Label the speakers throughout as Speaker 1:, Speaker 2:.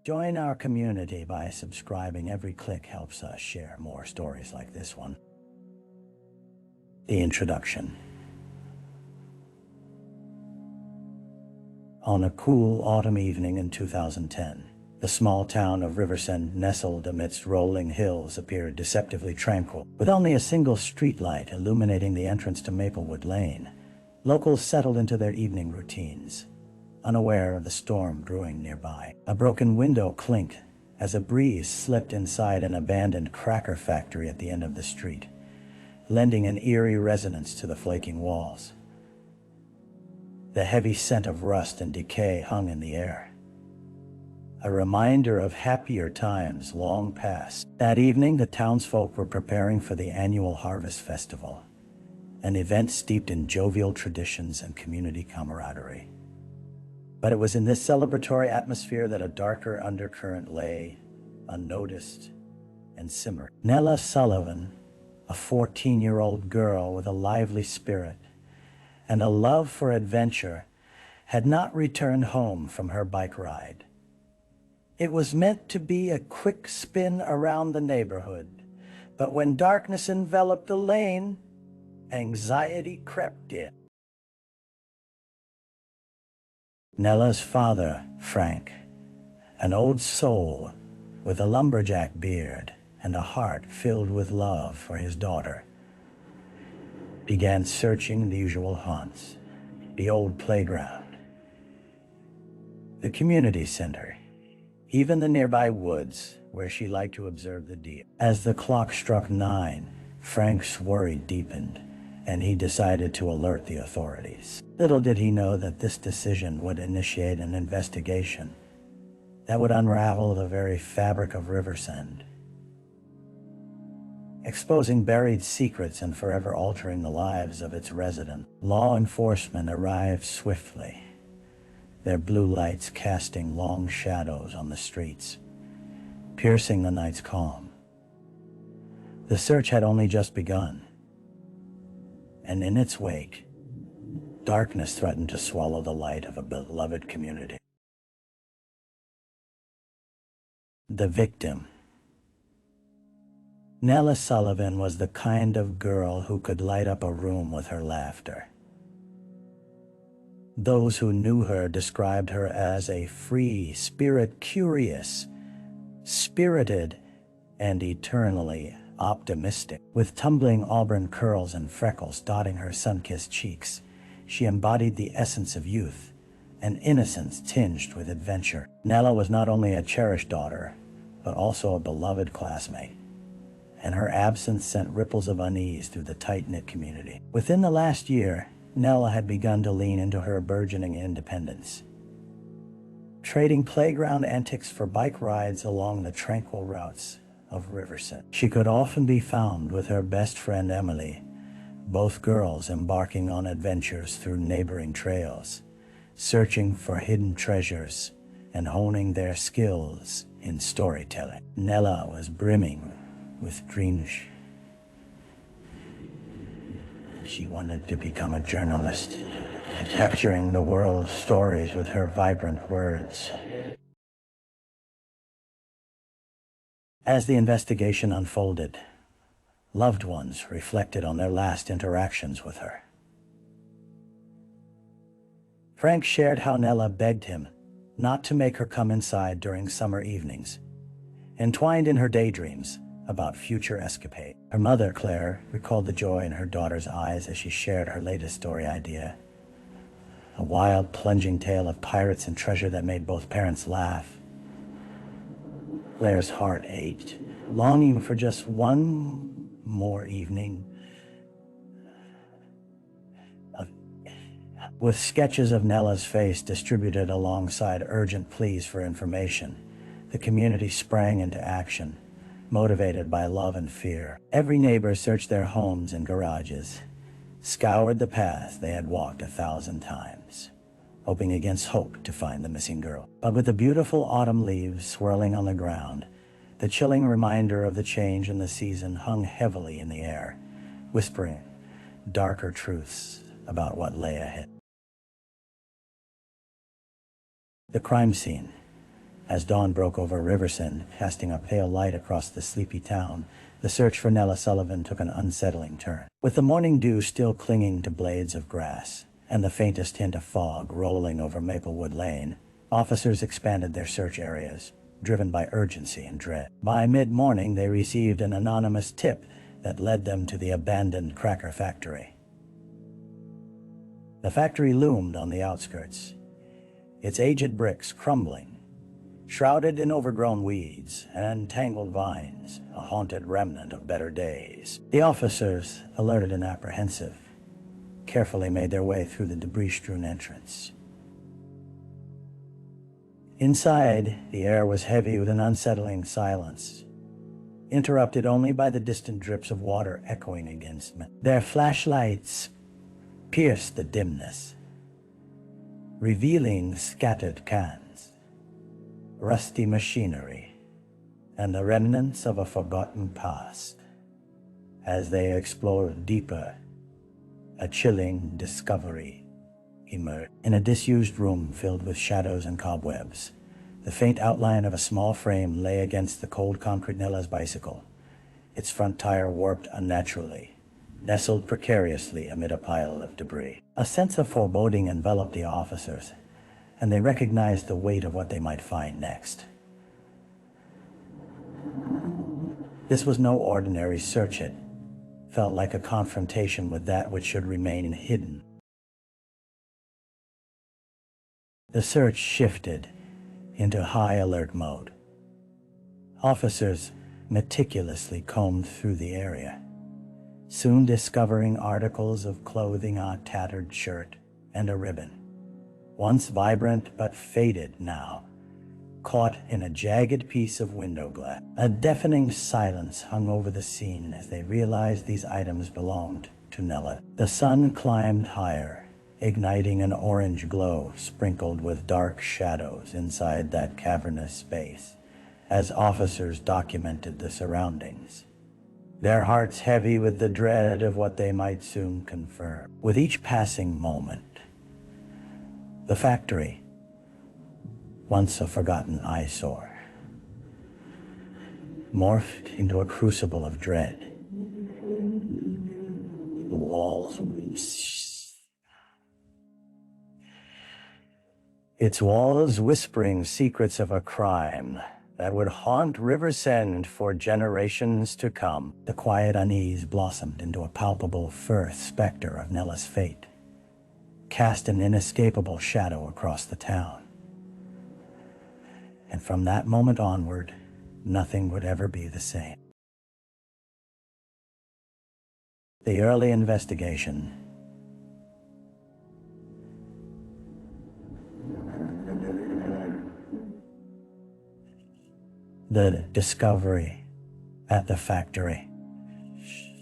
Speaker 1: Join our community by subscribing. Every click helps us share more stories like this one. The introduction. On a cool autumn evening in 2010, the small town of Riversend, nestled amidst rolling hills, appeared deceptively tranquil. With only a single streetlight illuminating the entrance to Maplewood Lane, locals settled into their evening routines, unaware of the storm brewing nearby. A broken window clinked as a breeze slipped inside an abandoned cracker factory at the end of the street, lending an eerie resonance to the flaking walls. The heavy scent of rust and decay hung in the air, a reminder of happier times long past. That evening, the townsfolk were preparing for the annual Harvest Festival, an event steeped in jovial traditions and community camaraderie. But it was in this celebratory atmosphere that a darker undercurrent lay, unnoticed and simmered. Nella Sullivan, a 14-year-old girl with a lively spirit and a love for adventure, had not returned home from her bike ride. It was meant to be a quick spin around the neighborhood, but when darkness enveloped the lane, anxiety crept in. Nella's father, Frank, an old soul with a lumberjack beard and a heart filled with love for his daughter, began searching the usual haunts: the old playground, the community center, even the nearby woods where she liked to observe the deer. As the clock struck 9, Frank's worry deepened, and he decided to alert the authorities. Little did he know that this decision would initiate an investigation that would unravel the very fabric of Riversend, exposing buried secrets and forever altering the lives of its residents. Law enforcement arrived swiftly, their blue lights casting long shadows on the streets, piercing the night's calm. The search had only just begun, and in its wake, darkness threatened to swallow the light of a beloved community. The victim. Nella Sullivan was the kind of girl who could light up a room with her laughter. Those who knew her described her as a free spirit, curious, spirited, and eternally optimistic. With tumbling auburn curls and freckles dotting her sun-kissed cheeks, she embodied the essence of youth, an innocence tinged with adventure. Nella was not only a cherished daughter, but also a beloved classmate, and her absence sent ripples of unease through the tight-knit community. Within the last year, Nella had begun to lean into her burgeoning independence, trading playground antics for bike rides along the tranquil routes of Riversend. She could often be found with her best friend Emily, both girls embarking on adventures through neighboring trails, searching for hidden treasures and honing their skills in storytelling. Nella was brimming with dreams. She wanted to become a journalist, capturing the world's stories with her vibrant words. As the investigation unfolded, loved ones reflected on their last interactions with her. Frank shared how Nella begged him not to make her come inside during summer evenings, entwined in her daydreams about future escapade. Her mother, Claire, recalled the joy in her daughter's eyes as she shared her latest story idea, a wild, plunging tale of pirates and treasure that made both parents laugh. Claire's heart ached, longing for just one more evening with sketches of Nella's face distributed alongside urgent pleas for information. The community sprang into action, motivated by love and fear. Every neighbor searched their homes and garages, scoured the paths they had walked 1,000 times, hoping against hope to find the missing girl. But with the beautiful autumn leaves swirling on the ground, the chilling reminder of the change in the season hung heavily in the air, whispering darker truths about what lay ahead. The crime scene, As dawn broke over Riversend, casting a pale light across the sleepy town, the search for Nella Sullivan took an unsettling turn. With the morning dew still clinging to blades of grass, and the faintest hint of fog rolling over Maplewood Lane, officers expanded their search areas, driven by urgency and dread. By mid-morning, they received an anonymous tip that led them to the abandoned cracker factory. The factory loomed on the outskirts, its aged bricks crumbling, shrouded in overgrown weeds and tangled vines, a haunted remnant of better days. The officers, alerted and apprehensive, carefully made their way through the debris-strewn entrance. Inside, the air was heavy with an unsettling silence, interrupted only by the distant drips of water echoing against me. Their flashlights pierced the dimness, revealing scattered cans, rusty machinery, and the remnants of a forgotten past. As they explored deeper, a chilling discovery emerged. In a disused room filled with shadows and cobwebs, the faint outline of a small frame lay against the cold concrete. Nella's bicycle, its front tire warped unnaturally, nestled precariously amid a pile of debris. A sense of foreboding enveloped the officers, and they recognized the weight of what they might find next. This was no ordinary search. It felt like a confrontation with that which should remain hidden. The search shifted into high alert mode. Officers meticulously combed through the area, soon discovering articles of clothing, a tattered shirt and a ribbon, once vibrant but faded now, caught in a jagged piece of window glass. A deafening silence hung over the scene as they realized these items belonged to Nella. The sun climbed higher, igniting an orange glow sprinkled with dark shadows inside that cavernous space, as officers documented the surroundings, their hearts heavy with the dread of what they might soon confirm. With each passing moment, the factory, once a forgotten eyesore, morphed into a crucible of dread. The walls, its walls whispering secrets of a crime that would haunt Riversend for generations to come. The quiet unease blossomed into a palpable first specter of Nella's fate, cast an inescapable shadow across the town. And from that moment onward, nothing would ever be the same. The early investigation, the discovery at the factory,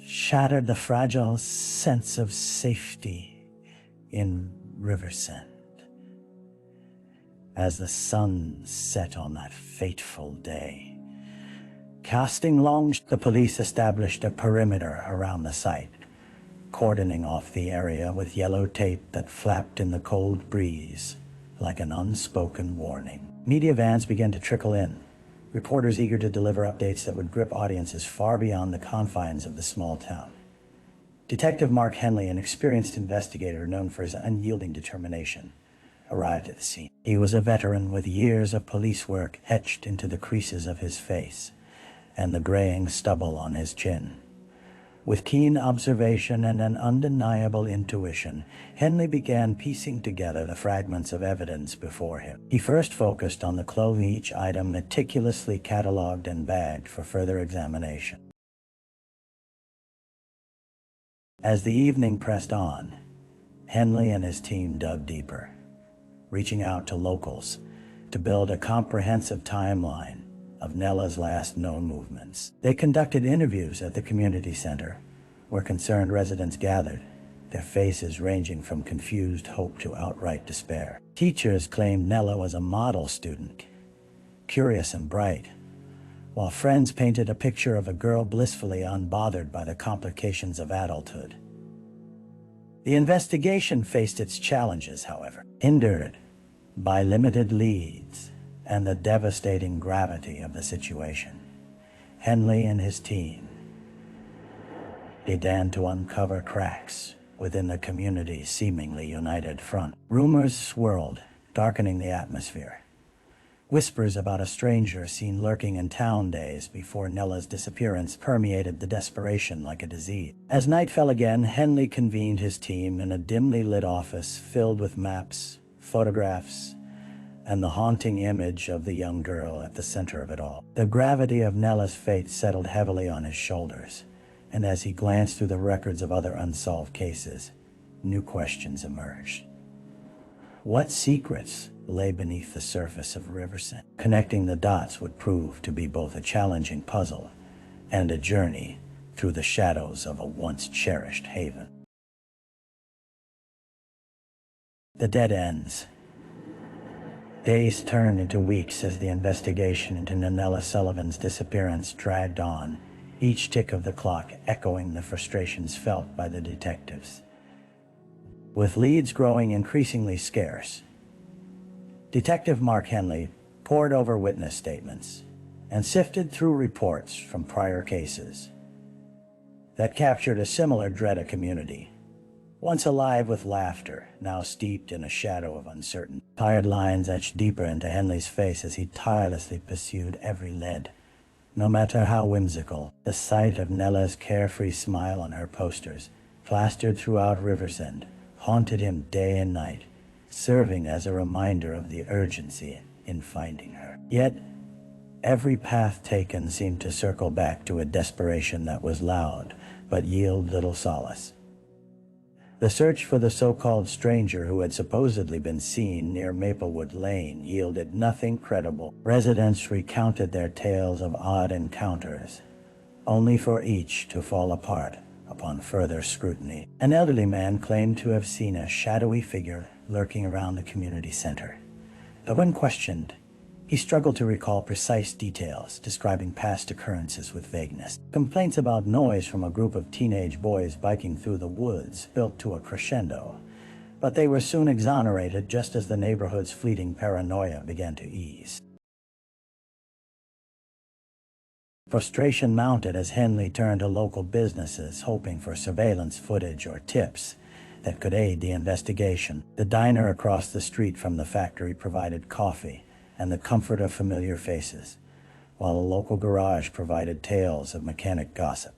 Speaker 1: shattered the fragile sense of safety in Riversend. As the sun set on that fateful day, casting long, the police established a perimeter around the site, cordoning off the area with yellow tape that flapped in the cold breeze like an unspoken warning. Media vans began to trickle in, reporters eager to deliver updates that would grip audiences far beyond the confines of the small town. Detective Mark Henley, an experienced investigator known for his unyielding determination, arrived at the scene. He was a veteran with years of police work etched into the creases of his face and the graying stubble on his chin. With keen observation and an undeniable intuition, Henley began piecing together the fragments of evidence before him. He first focused on the clothing, each item meticulously cataloged and bagged for further examination. As the evening pressed on, Henley and his team dug deeper, reaching out to locals to build a comprehensive timeline of Nella's last known movements. They conducted interviews at the community center, where concerned residents gathered, their faces ranging from confused hope to outright despair. Teachers claimed Nella was a model student, curious and bright, while friends painted a picture of a girl blissfully unbothered by the complications of adulthood. The investigation faced its challenges, however, hindered by limited leads and the devastating gravity of the situation, Henley and his team began to uncover cracks within the community's seemingly united front. Rumors swirled, darkening the atmosphere. Whispers about a stranger seen lurking in town days before Nella's disappearance permeated the desperation like a disease. As night fell again, Henley convened his team in a dimly lit office filled with maps, photographs, and the haunting image of the young girl at the center of it all. The gravity of Nella's fate settled heavily on his shoulders, and as he glanced through the records of other unsolved cases, new questions emerged. What secrets lay beneath the surface of Riversend? Connecting the dots would prove to be both a challenging puzzle and a journey through the shadows of a once cherished haven. The dead ends. Days turned into weeks as the investigation into Nella Sullivan's disappearance dragged on, each tick of the clock echoing the frustrations felt by the detectives. With leads growing increasingly scarce, Detective Mark Henley pored over witness statements and sifted through reports from prior cases that captured a similar dread of community, once alive with laughter, now steeped in a shadow of uncertainty. Tired lines etched deeper into Henley's face as he tirelessly pursued every lead. No matter how whimsical, the sight of Nella's carefree smile on her posters, plastered throughout Riversend, haunted him day and night, serving as a reminder of the urgency in finding her. Yet, every path taken seemed to circle back to a desperation that was loud, but yielded little solace. The search for the so-called stranger who had supposedly been seen near Maplewood Lane yielded nothing credible. Residents recounted their tales of odd encounters, only for each to fall apart upon further scrutiny. An elderly man claimed to have seen a shadowy figure lurking around the community center. But when questioned, he struggled to recall precise details, describing past occurrences with vagueness. Complaints about noise from a group of teenage boys biking through the woods built to a crescendo, but they were soon exonerated just as the neighborhood's fleeting paranoia began to ease. Frustration mounted as Henley turned to local businesses, hoping for surveillance footage or tips that could aid the investigation. The diner across the street from the factory provided coffee and the comfort of familiar faces, while a local garage provided tales of mechanic gossip.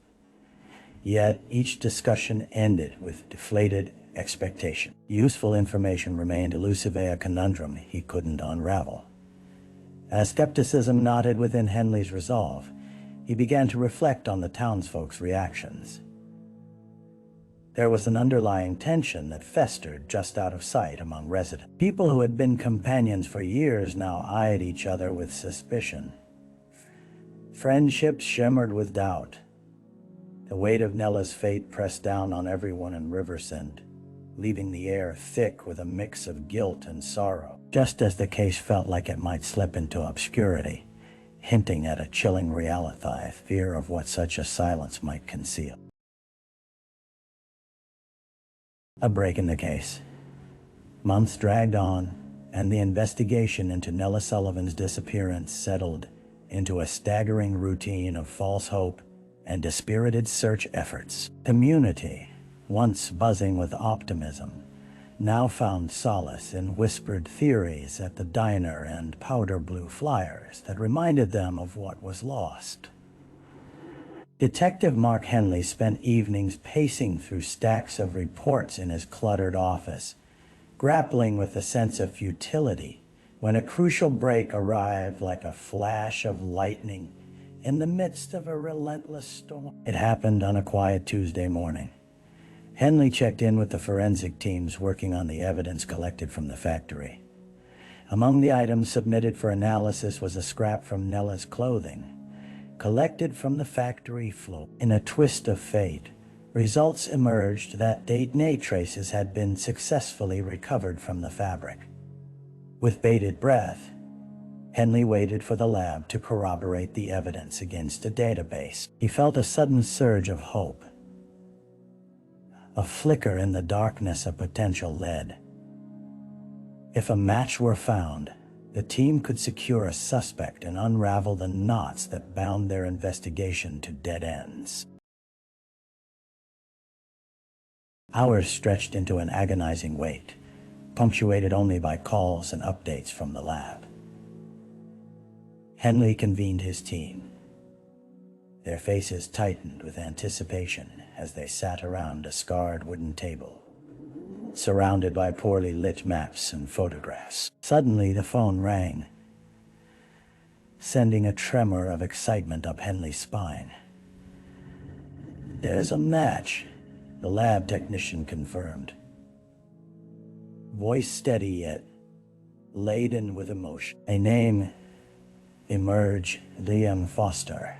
Speaker 1: Yet each discussion ended with deflated expectation. Useful information remained elusive, a conundrum he couldn't unravel. As skepticism knotted within Henley's resolve, he began to reflect on the townsfolk's reactions. There was an underlying tension that festered just out of sight among residents. People who had been companions for years now eyed each other with suspicion. Friendships shimmered with doubt. The weight of Nella's fate pressed down on everyone in Riversend, leaving the air thick with a mix of guilt and sorrow. Just as the case felt like it might slip into obscurity, hinting at a chilling reality, fear of what such a silence might conceal. A break in the case. Months dragged on, and the investigation into Nella Sullivan's disappearance settled into a staggering routine of false hope and dispirited search efforts. Community, once buzzing with optimism, now found solace in whispered theories at the diner and powder blue flyers that reminded them of what was lost. Detective Mark Henley spent evenings pacing through stacks of reports in his cluttered office, grappling with a sense of futility when a crucial break arrived like a flash of lightning in the midst of a relentless storm. It happened on a quiet Tuesday morning. Henley checked in with the forensic teams working on the evidence collected from the factory. Among the items submitted for analysis was a scrap from Nella's clothing, collected from the factory floor. In a twist of fate, results emerged that DNA traces had been successfully recovered from the fabric. With bated breath, Henley waited for the lab to corroborate the evidence against a database. He felt a sudden surge of hope, a flicker in the darkness of potential lead. If a match were found, the team could secure a suspect and unravel the knots that bound their investigation to dead ends. Hours stretched into an agonizing wait, punctuated only by calls and updates from the lab. Henley convened his team. Their faces tightened with anticipation as they sat around a scarred wooden table, surrounded by poorly lit maps and photographs. Suddenly, the phone rang, sending a tremor of excitement up Henley's spine. "There's a match," the lab technician confirmed. Voice steady yet laden with emotion. A name emerged: Liam Foster,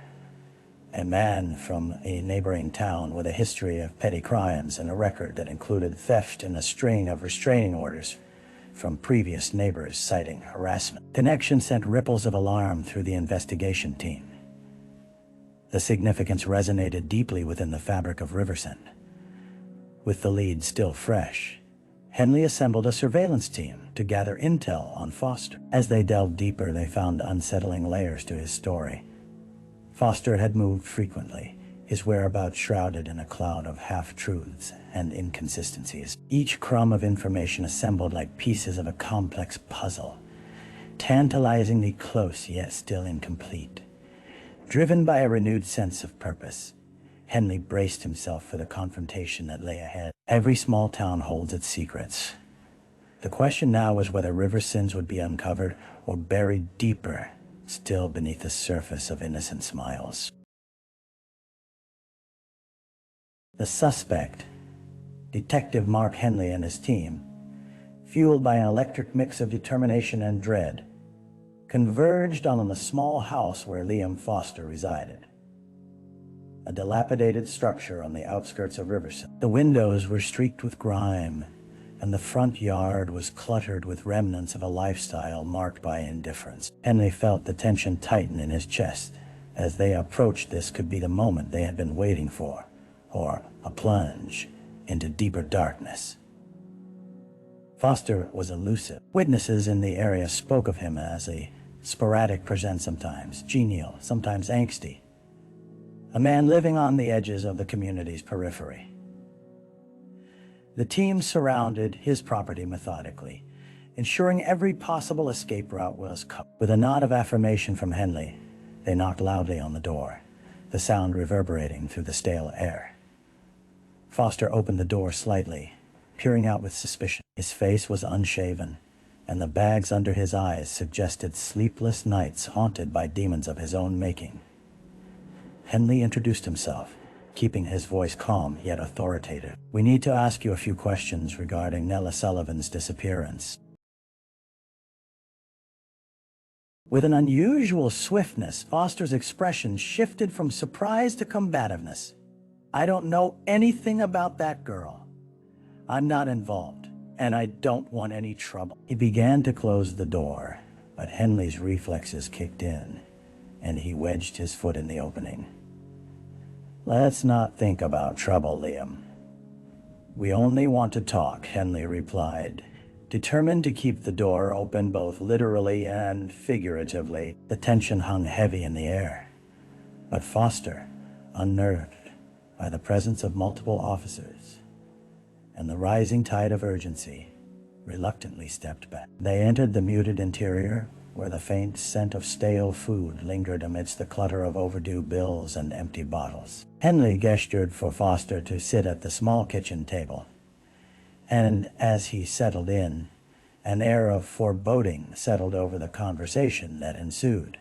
Speaker 1: a man from a neighboring town with a history of petty crimes and a record that included theft and a string of restraining orders from previous neighbors citing harassment. Connection sent ripples of alarm through the investigation team. The significance resonated deeply within the fabric of Riversend. With the lead still fresh, Henley assembled a surveillance team to gather intel on Foster. As they delved deeper, they found unsettling layers to his story. Foster had moved frequently, his whereabouts shrouded in a cloud of half-truths and inconsistencies. Each crumb of information assembled like pieces of a complex puzzle, tantalizingly close yet still incomplete. Driven by a renewed sense of purpose, Henley braced himself for the confrontation that lay ahead. Every small town holds its secrets. The question now was whether Riversend's would be uncovered or buried deeper, still beneath the surface of innocent smiles. The suspect, Detective Mark Henley and his team, fueled by an electric mix of determination and dread, converged on the small house where Liam Foster resided. A dilapidated structure on the outskirts of Riversend. The windows were streaked with grime, and the front yard was cluttered with remnants of a lifestyle marked by indifference. Henley felt the tension tighten in his chest. As they approached, this could be the moment they had been waiting for, or a plunge into deeper darkness. Foster was elusive. Witnesses in the area spoke of him as a sporadic presence, sometimes genial, sometimes angsty. A man living on the edges of the community's periphery. The team surrounded his property methodically, ensuring every possible escape route was covered. With a nod of affirmation from Henley, they knocked loudly on the door, the sound reverberating through the stale air. Foster opened the door slightly, peering out with suspicion. His face was unshaven, and the bags under his eyes suggested sleepless nights haunted by demons of his own making. Henley introduced himself, keeping his voice calm yet authoritative. "We need to ask you a few questions regarding Nella Sullivan's disappearance." With an unusual swiftness, Foster's expression shifted from surprise to combativeness. "I don't know anything about that girl. I'm not involved, and I don't want any trouble." He began to close the door, but Henley's reflexes kicked in, and he wedged his foot in the opening. "Let's not think about trouble, Liam. We only want to talk," Henley replied, determined to keep the door open both literally and figuratively. The tension hung heavy in the air, but Foster, unnerved by the presence of multiple officers and the rising tide of urgency, reluctantly stepped back. They entered the muted interior, where the faint scent of stale food lingered amidst the clutter of overdue bills and empty bottles. Henley gestured for Foster to sit at the small kitchen table, and as he settled in, an air of foreboding settled over the conversation that ensued.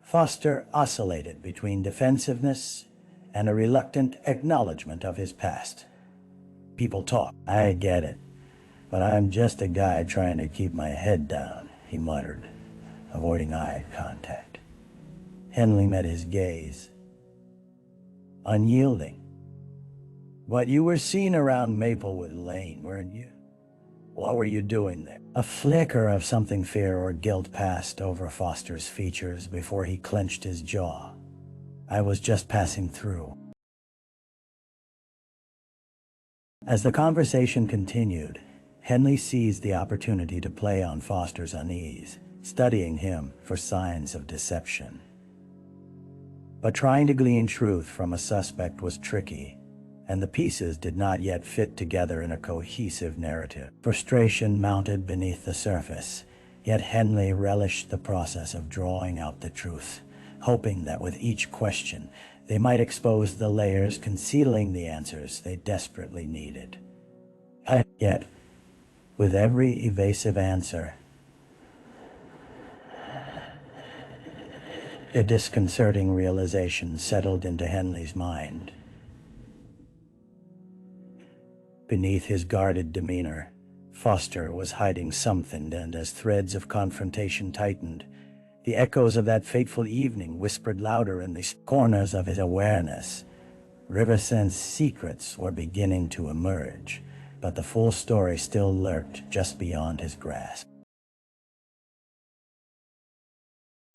Speaker 1: Foster oscillated between defensiveness and a reluctant acknowledgement of his past. "People talk. I get it, but I'm just a guy trying to keep my head down," he muttered, avoiding eye contact. Henley met his gaze, unyielding. "But you were seen around Maplewood Lane, weren't you? What were you doing there?" A flicker of something fear or guilt passed over Foster's features before he clenched his jaw. "I was just passing through." As the conversation continued, Henley seized the opportunity to play on Foster's unease, studying him for signs of deception. But trying to glean truth from a suspect was tricky, and the pieces did not yet fit together in a cohesive narrative. Frustration mounted beneath the surface, yet Henley relished the process of drawing out the truth, hoping that with each question they might expose the layers concealing the answers they desperately needed. Yet, with every evasive answer, a disconcerting realization settled into Henley's mind. Beneath his guarded demeanor, Foster was hiding something, and as threads of confrontation tightened, the echoes of that fateful evening whispered louder in the corners of his awareness. Riversend's secrets were beginning to emerge, but the full story still lurked just beyond his grasp.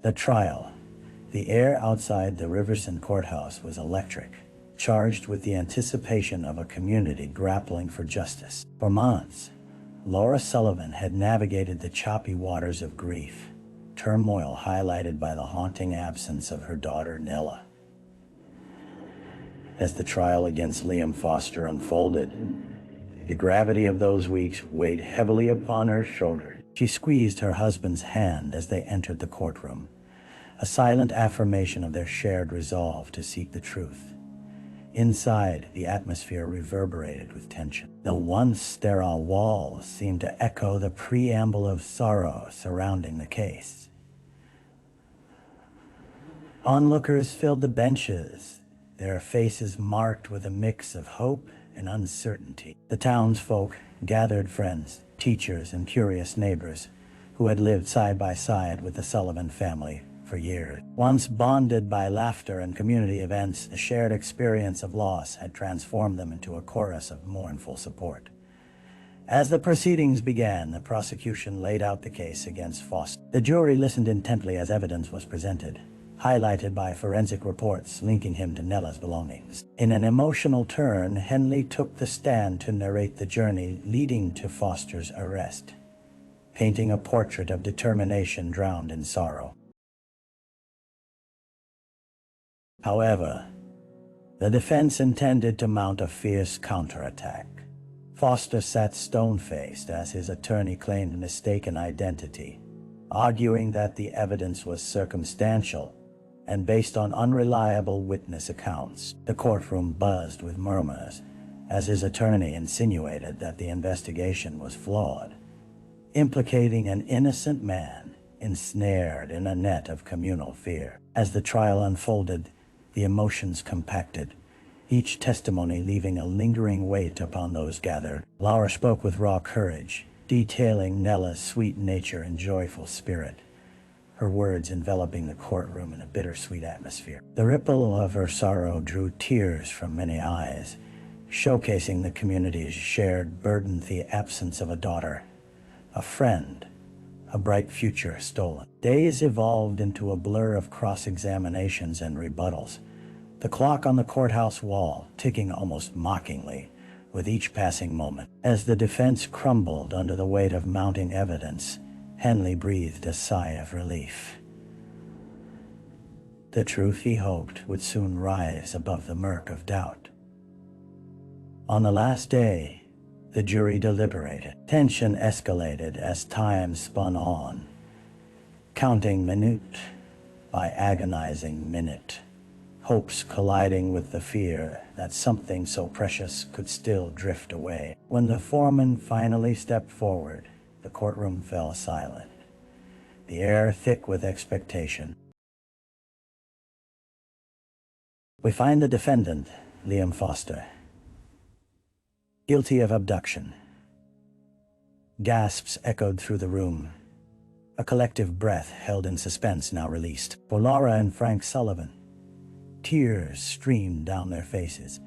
Speaker 1: The trial. The air outside the Riversend courthouse was electric, charged with the anticipation of a community grappling for justice. For months, Nella Sullivan had navigated the choppy waters of grief, turmoil highlighted by the haunting absence of her daughter Nella. As the trial against Liam Foster unfolded, the gravity of those weeks weighed heavily upon her shoulders. She squeezed her husband's hand as they entered the courtroom, a silent affirmation of their shared resolve to seek the truth. Inside, the atmosphere reverberated with tension. The once sterile walls seemed to echo the preamble of sorrow surrounding the case. Onlookers filled the benches, their faces marked with a mix of hope and uncertainty. The townsfolk gathered friends, teachers, and curious neighbors who had lived side by side with the Sullivan family for years. Once bonded by laughter and community events, the shared experience of loss had transformed them into a chorus of mournful support. As the proceedings began, the prosecution laid out the case against Foster. The jury listened intently as evidence was presented, highlighted by forensic reports linking him to Nella's belongings. In an emotional turn, Henley took the stand to narrate the journey leading to Foster's arrest, painting a portrait of determination drowned in sorrow. However, the defense intended to mount a fierce counterattack. Foster sat stone-faced as his attorney claimed mistaken identity, arguing that the evidence was circumstantial and based on unreliable witness accounts. The courtroom buzzed with murmurs as his attorney insinuated that the investigation was flawed, implicating an innocent man ensnared in a net of communal fear. As the trial unfolded, the emotions compacted, each testimony leaving a lingering weight upon those gathered. Laura spoke with raw courage, detailing Nella's sweet nature and joyful spirit, her words enveloping the courtroom in a bittersweet atmosphere. The ripple of her sorrow drew tears from many eyes, showcasing the community's shared burden, the absence of a daughter, a friend, a bright future stolen. Days evolved into a blur of cross-examinations and rebuttals, the clock on the courthouse wall ticking almost mockingly with each passing moment. As the defense crumbled under the weight of mounting evidence, Henley breathed a sigh of relief. The truth, he hoped, would soon rise above the murk of doubt. On the last day, the jury deliberated. Tension escalated as time spun on, counting minute by agonizing minute, hopes colliding with the fear that something so precious could still drift away. When the foreman finally stepped forward, the courtroom fell silent, the air thick with expectation. We find the defendant, Liam Foster, guilty of abduction. Gasps echoed through the room, a collective breath held in suspense now released. For Laura and Frank Sullivan, tears streamed down their faces,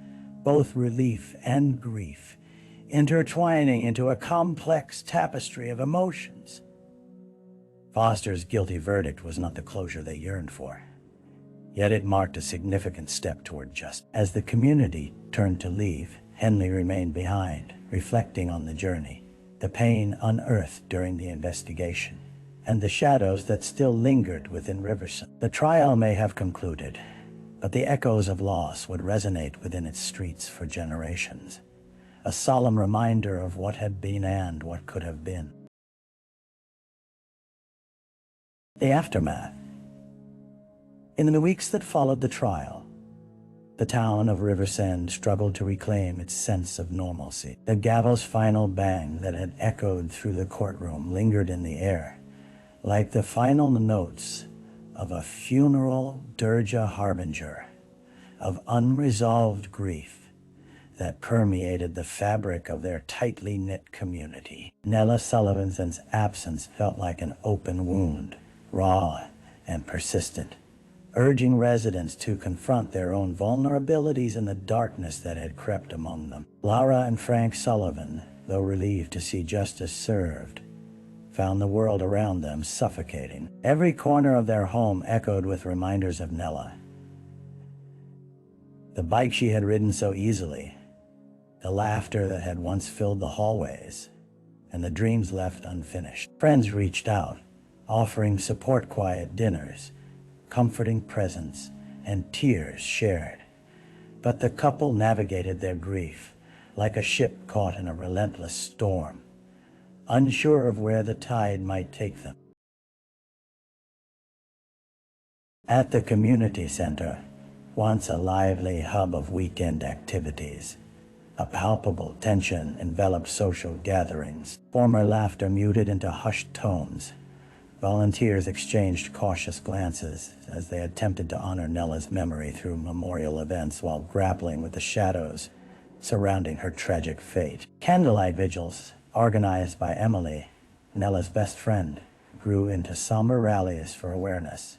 Speaker 1: both relief and grief, intertwining into a complex tapestry of emotions. Foster's guilty verdict was not the closure they yearned for, yet it marked a significant step toward justice. As the community turned to leave, Henley remained behind, reflecting on the journey, the pain unearthed during the investigation, and the shadows that still lingered within Riversend. The trial may have concluded, but the echoes of loss would resonate within its streets for generations, a solemn reminder of what had been and what could have been. The aftermath. In the weeks that followed the trial, the town of Riversend struggled to reclaim its sense of normalcy. The gavel's final bang that had echoed through the courtroom lingered in the air, like the final notes of a funeral dirge, a harbinger of unresolved grief that permeated the fabric of their tightly knit community. Nella Sullivan's absence felt like an open wound, raw and persistent, urging residents to confront their own vulnerabilities in the darkness that had crept among them. Laura and Frank Sullivan, though relieved to see justice served, found the world around them suffocating. Every corner of their home echoed with reminders of Nella. The bike she had ridden so easily, the laughter that had once filled the hallways, and the dreams left unfinished. Friends reached out, offering support, quiet dinners, comforting presents, and tears shared. But the couple navigated their grief like a ship caught in a relentless storm, unsure of where the tide might take them. At the community center, once a lively hub of weekend activities, a palpable tension enveloped social gatherings. Former laughter muted into hushed tones. Volunteers exchanged cautious glances as they attempted to honor Nella's memory through memorial events while grappling with the shadows surrounding her tragic fate. Candlelight vigils, organized by Emily, Nella's best friend, grew into somber rallies for awareness,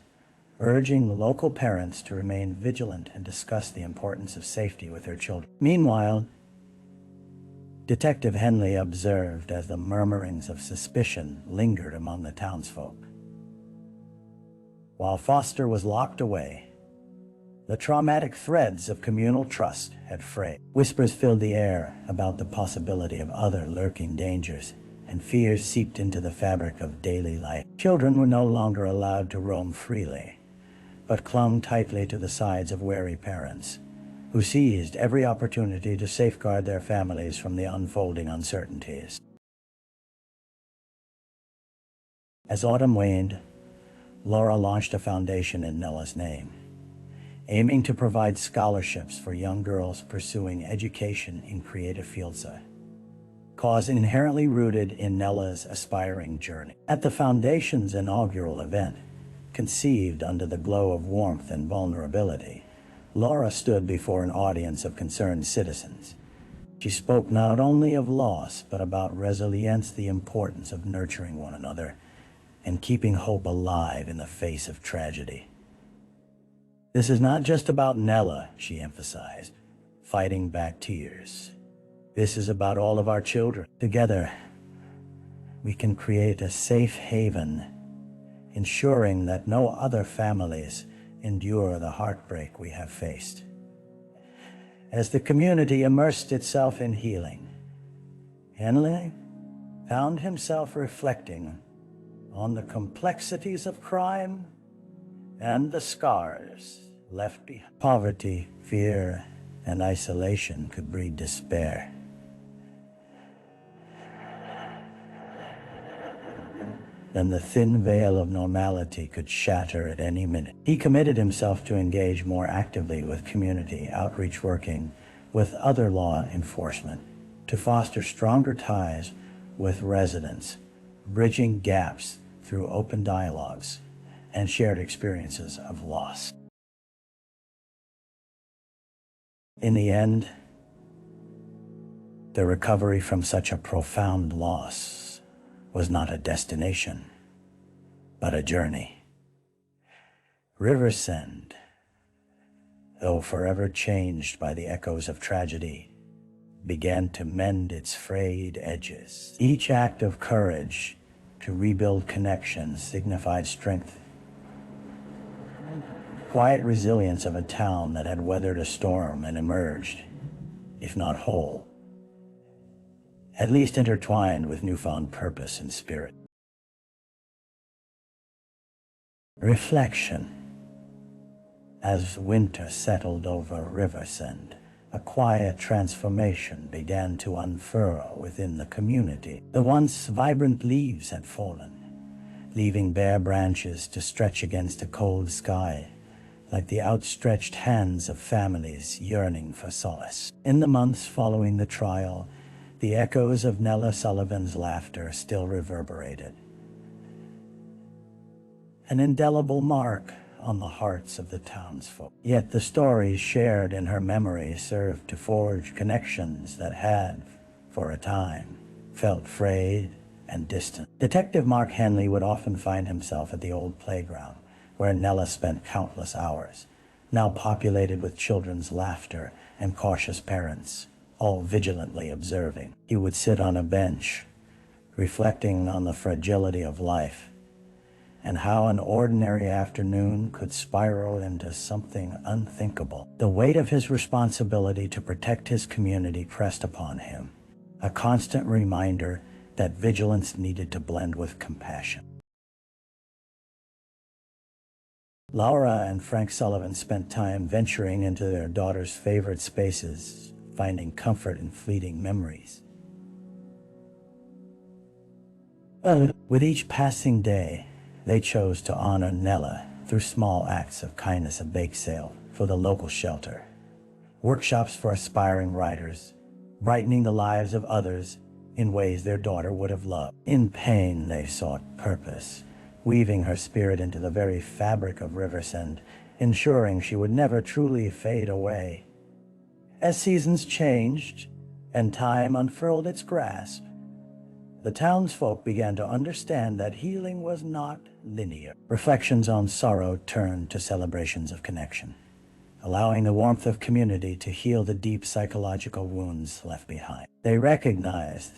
Speaker 1: urging local parents to remain vigilant and discuss the importance of safety with their children. Meanwhile, Detective Henley observed as the murmurings of suspicion lingered among the townsfolk. While Foster was locked away, the traumatic threads of communal trust had frayed. Whispers filled the air about the possibility of other lurking dangers, and fears seeped into the fabric of daily life. Children were no longer allowed to roam freely, but clung tightly to the sides of wary parents, who seized every opportunity to safeguard their families from the unfolding uncertainties. As autumn waned, Laura launched a foundation in Nella's name, aiming to provide scholarships for young girls pursuing education in creative fields, a cause inherently rooted in Nella's aspiring journey. At the foundation's inaugural event, conceived under the glow of warmth and vulnerability, Laura stood before an audience of concerned citizens. She spoke not only of loss, but about resilience, the importance of nurturing one another, and keeping hope alive in the face of tragedy. This is not just about Nella, she emphasized, fighting back tears. This is about all of our children. Together, we can create a safe haven, ensuring that no other families endure the heartbreak we have faced. As the community immersed itself in healing, Henley found himself reflecting on the complexities of crime and the scars left behind. Poverty, fear, and isolation could breed despair. Then the thin veil of normality could shatter at any minute. He committed himself to engage more actively with community outreach, working with other law enforcement to foster stronger ties with residents, bridging gaps through open dialogues and shared experiences of loss. In the end, the recovery from such a profound loss was not a destination, but a journey. Riversend, though forever changed by the echoes of tragedy, began to mend its frayed edges. Each act of courage to rebuild connections signified strength, quiet resilience of a town that had weathered a storm and emerged, if not whole, at least intertwined with newfound purpose and spirit. Reflection. As winter settled over Riversend, a quiet transformation began to unfurl within the community. The once vibrant leaves had fallen, leaving bare branches to stretch against a cold sky, like the outstretched hands of families yearning for solace. In the months following the trial, the echoes of Nella Sullivan's laughter still reverberated, an indelible mark on the hearts of the townsfolk. Yet the stories shared in her memory served to forge connections that had, for a time, felt frayed and distant. Detective Mark Henley would often find himself at the old playground, where Nella spent countless hours, now populated with children's laughter and cautious parents, all vigilantly observing. He would sit on a bench, reflecting on the fragility of life, and how an ordinary afternoon could spiral into something unthinkable. The weight of his responsibility to protect his community pressed upon him, a constant reminder that vigilance needed to blend with compassion. Laura and Frank Sullivan spent time venturing into their daughter's favorite spaces, finding comfort in fleeting memories. With each passing day, they chose to honor Nella through small acts of kindness, a bake sale for the local shelter, workshops for aspiring writers, brightening the lives of others in ways their daughter would have loved. In pain, they sought purpose, weaving her spirit into the very fabric of Riversend, ensuring she would never truly fade away. As seasons changed and time unfurled its grasp, the townsfolk began to understand that healing was not linear. Reflections on sorrow turned to celebrations of connection, allowing the warmth of community to heal the deep psychological wounds left behind. They recognized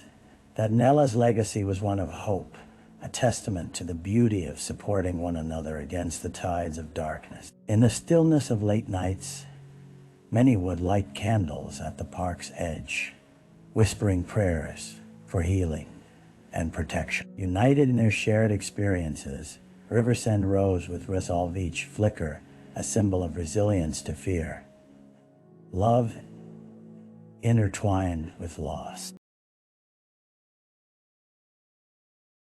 Speaker 1: that Nella's legacy was one of hope, a testament to the beauty of supporting one another against the tides of darkness. In the stillness of late nights, many would light candles at the park's edge, whispering prayers for healing and protection. United in their shared experiences, Riversend rose with resolve, each flicker a symbol of resilience to fear, love intertwined with loss.